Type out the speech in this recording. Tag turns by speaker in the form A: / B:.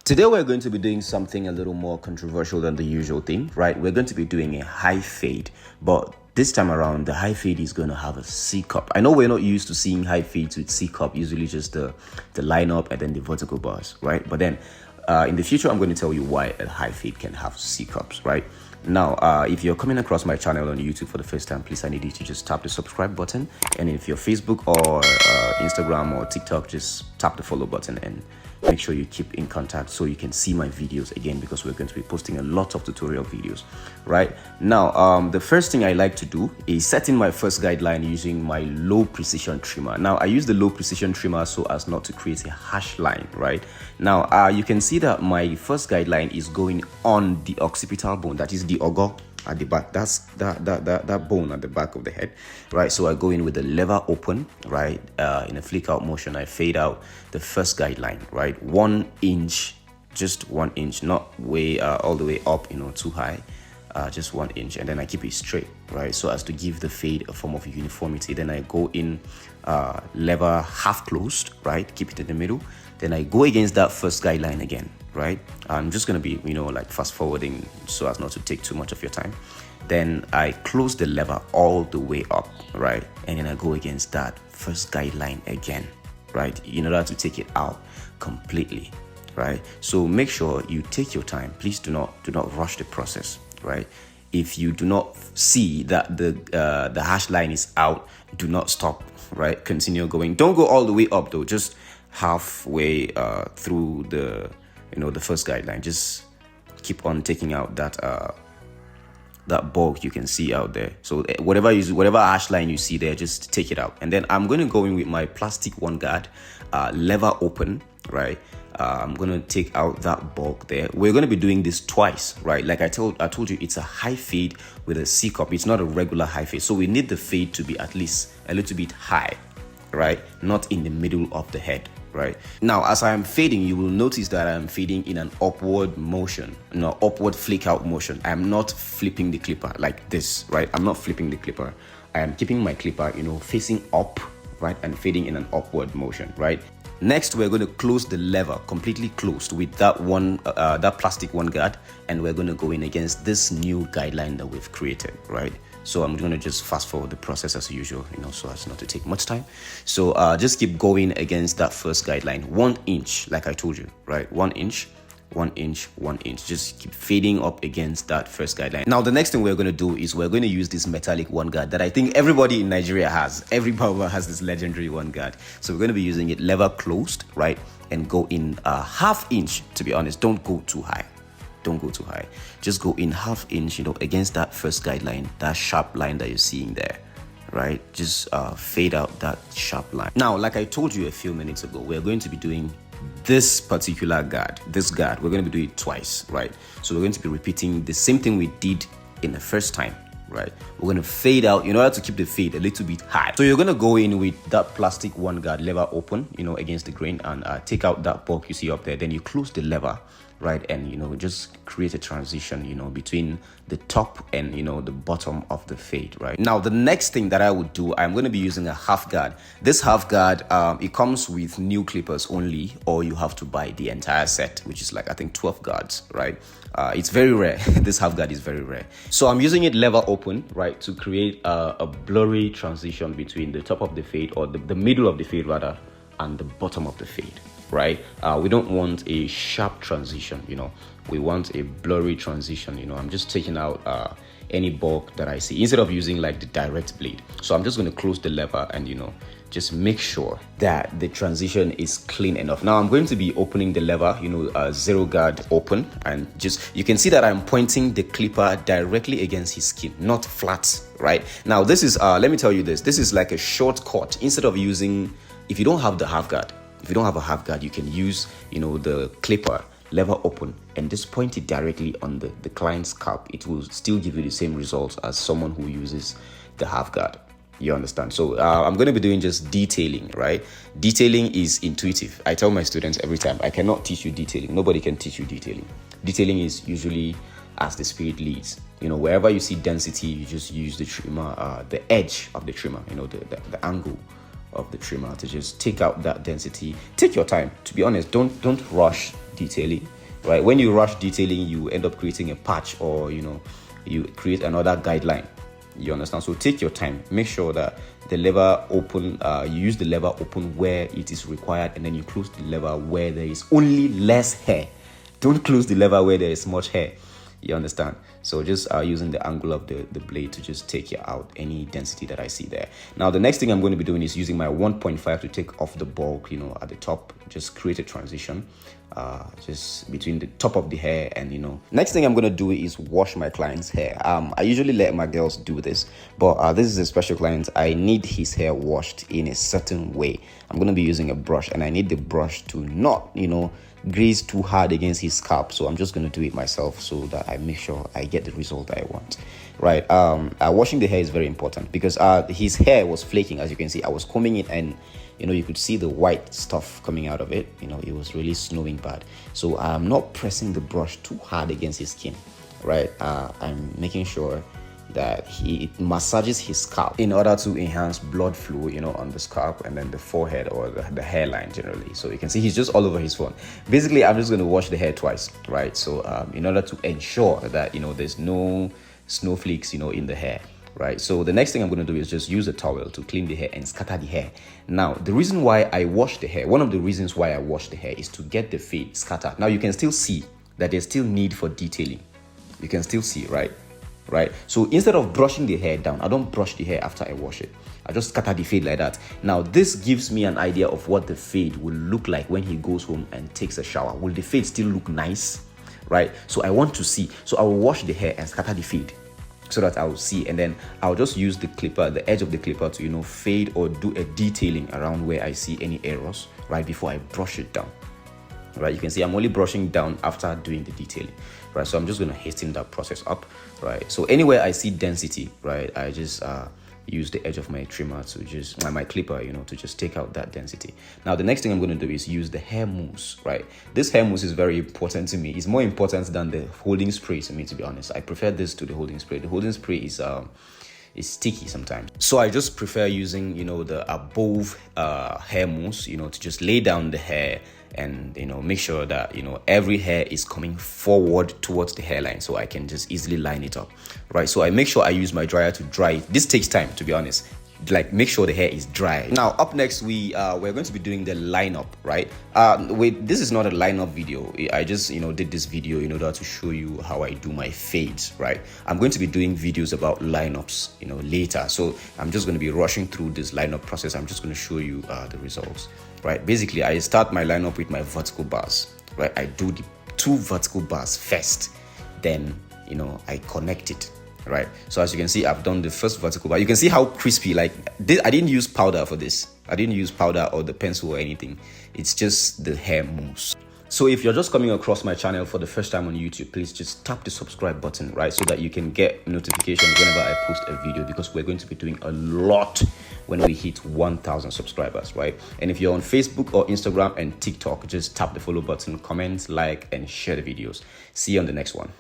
A: Today we're going to be doing something a little more controversial than the usual thing, right? We're going to be doing a high fade, but this time around the high fade is going to have a C cup. I know we're not used to seeing high fades with C cup, usually just the lineup and then the vertical bars, right? But then in the future I'm going to tell you why a high fade can have C cups, right? Now, if you're coming across my channel on YouTube for the first time, please I need you to just tap the subscribe button, and if you're Facebook or Instagram or TikTok, just tap the follow button and make sure you keep in contact so you can see my videos again, because we're going to be posting a lot of tutorial videos right now. The first thing I like to do is setting my first guideline using my low precision trimmer. Now I use the low precision trimmer so as not to create a harsh line. Right now you can see that my first guideline is going on the occipital bone, that is the ogo at the back. That's that bone at the back of the head, right? So I go in with the lever open, right? In a flick out motion, I fade out the first guideline, right? 1 inch, just 1 inch, not way all the way up, too high, just 1 inch, and then I keep it straight, right? So as to give the fade a form of uniformity. Then I go in lever half closed, right? Keep it in the middle. Then I go against that first guideline again, right? I'm just gonna be, like fast forwarding so as not to take too much of your time. Then I close the lever all the way up, right? And then I go against that first guideline again, right? In order to take it out completely, right? So make sure you take your time. Please do not rush the process, right? If you do not see that the hash line is out, do not stop, right? Continue going. Don't go all the way up though, just halfway through the the first guideline. Just keep on taking out that bulk you can see out there. So whatever hash line you see there, just take it out. And then I'm going to go in with my plastic one guard, lever open, right? I'm going to take out that bulk there. We're going to be doing this twice, right? Like I told you, it's a high fade with a C cup. It's not a regular high fade. So we need the fade to be at least a little bit high, right? Not in the middle of the head, right? Now, as I am fading, you will notice that I am fading in an upward motion, upward flick out motion. I am not flipping the clipper like this, right? I'm not flipping the clipper. I am keeping my clipper, facing up, right? And fading in an upward motion, right? Next, we're going to close the lever, completely closed with that plastic one guard, and we're going to go in against this new guideline that we've created, right? So I'm going to just fast forward the process as usual, so as not to take much time. So just keep going against that first guideline, 1 inch, like I told you, right? 1 inch, 1 inch, 1 inch. Just keep fading up against that first guideline. Now, the next thing we're going to do is we're going to use this metallic one guard that I think everybody in Nigeria has. Every barber has this legendary one guard. So we're going to be using it lever closed, right? And go in half inch, to be honest. Don't go too high. Don't go too high. Just go in half inch, against that first guideline, that sharp line that you're seeing there, right? Just fade out that sharp line. Now, like I told you a few minutes ago, we're going to be doing this particular guard, we're going to be doing it twice, right? So we're going to be repeating the same thing we did in the first time, right? We're going to fade out in order to keep the fade a little bit high. So you're going to go in with that plastic one guard lever open, against the grain, and take out that bulk you see up there. Then you close the lever, right? And just create a transition, between the top and the bottom of the fade, right? Now, the next thing that I would do, I'm going to be using a half guard. This half guard, it comes with new clippers only, or you have to buy the entire set, which is like I think 12 guards, right? It's very rare. This half guard is very rare. So I'm using it lever open, right, to create a blurry transition between the top of the fade, or the middle of the fade rather, and the bottom of the fade, right? We don't want a sharp transition, we want a blurry transition. I'm just taking out any bulk that I see instead of using like the direct blade. So I'm just going to close the lever and just make sure that the transition is clean enough. Now I'm going to be opening the lever, zero guard open, and just you can see that I'm pointing the clipper directly against his skin, not flat, right? Now this is let me tell you this is like a shortcut. Instead of using, if you don't have the half guard, if you don't have a half guard, you can use the clipper lever open and just point it directly on the client's scalp. It will still give you the same results as someone who uses the half guard. You understand? So I'm going to be doing just detailing, right? Detailing is intuitive. I tell my students every time, I cannot teach you detailing. Nobody can teach you detailing. Detailing is usually as the spirit leads. Wherever you see density, you just use the trimmer, the edge of the trimmer, the angle of the trimmer to just take out that density. Take your time. To be honest, don't rush detailing. right? When you rush detailing, you end up creating a patch, or you create another guideline. You understand? So take your time. Make sure that the lever open, you use the lever open where it is required, and then you close the lever where there is only less hair. Don't close the lever where there is much hair. You understand? So just using the angle of the blade to just take out any density that I see there. Now the next thing I'm going to be doing is using my 1.5 to take off the bulk, at the top. Just create a transition just between the top of the hair and next thing I'm going to do is wash my client's hair. I usually let my girls do this, but this is a special client. I need his hair washed in a certain way. I'm going to be using a brush, and I need the brush to not grease too hard against his scalp. So I'm just going to do it myself so that I make sure I get the result I want, right? Washing the hair is very important because his hair was flaking. As you can see, I was combing it, and you could see the white stuff coming out of it. It was really snowing bad. So I'm not pressing the brush too hard against his skin, right? I'm making sure that it massages his scalp in order to enhance blood flow, on the scalp and then the forehead or the hairline generally. So you can see he's just all over his phone. Basically, I'm just going to wash the hair twice, right? So in order to ensure that there's no snowflakes in the hair, right? So the next thing I'm going to do is just use a towel to clean the hair and scatter the hair. Now the reason why I wash the hair, one of the reasons why I wash the hair, is to get the fade scattered. Now you can still see that there's still need for detailing. You can still see, right? So instead of brushing the hair down, I don't brush the hair after I wash it. I just scatter the fade like that. Now this gives me an idea of what the fade will look like when he goes home and takes a shower. Will the fade still look nice, right? So I want to see. So I will wash the hair and scatter the fade so that I will see, and then I'll just use the clipper, the edge of the clipper, to fade or do a detailing around where I see any errors, right, before I brush it down. Right, you can see I'm only brushing down after doing the detailing, right? So I'm just going to hasten that process up, right? So anywhere I see density, right, I just use the edge of my trimmer to just my clipper, to just take out that density. Now the next thing I'm going to do is use the hair mousse, right? This hair mousse is very important to me. It's more important than the holding spray to me, to be honest. I prefer this to the holding spray. The holding spray is sticky sometimes, so I just prefer using the above hair mousse, to just lay down the hair and make sure that every hair is coming forward towards the hairline, so I can just easily line it up, right? So I make sure I use my dryer to dry it. This takes time, to be honest. Like, make sure the hair is dry. Now up next, we're going to be doing the lineup, right? This is not a lineup video. I just did this video in order to show you how I do my fades, right? I'm going to be doing videos about lineups later, so I'm just going to be rushing through this lineup process. I'm just going to show you the results, right? Basically, I start my lineup with my vertical bars, right? I do the 2 vertical bars first, then I connect it, right? So as you can see, I've done the first vertical bar. You can see how crispy, like this. I didn't use powder for this. I didn't use powder or the pencil or anything. It's just the hair mousse. So if you're just coming across my channel for the first time on YouTube, please just tap the subscribe button, right? So that you can get notifications whenever I post a video, because we're going to be doing a lot when we hit 1,000 subscribers, right? And if you're on Facebook or Instagram and TikTok, just tap the follow button, comment, like, and share the videos. See you on the next one.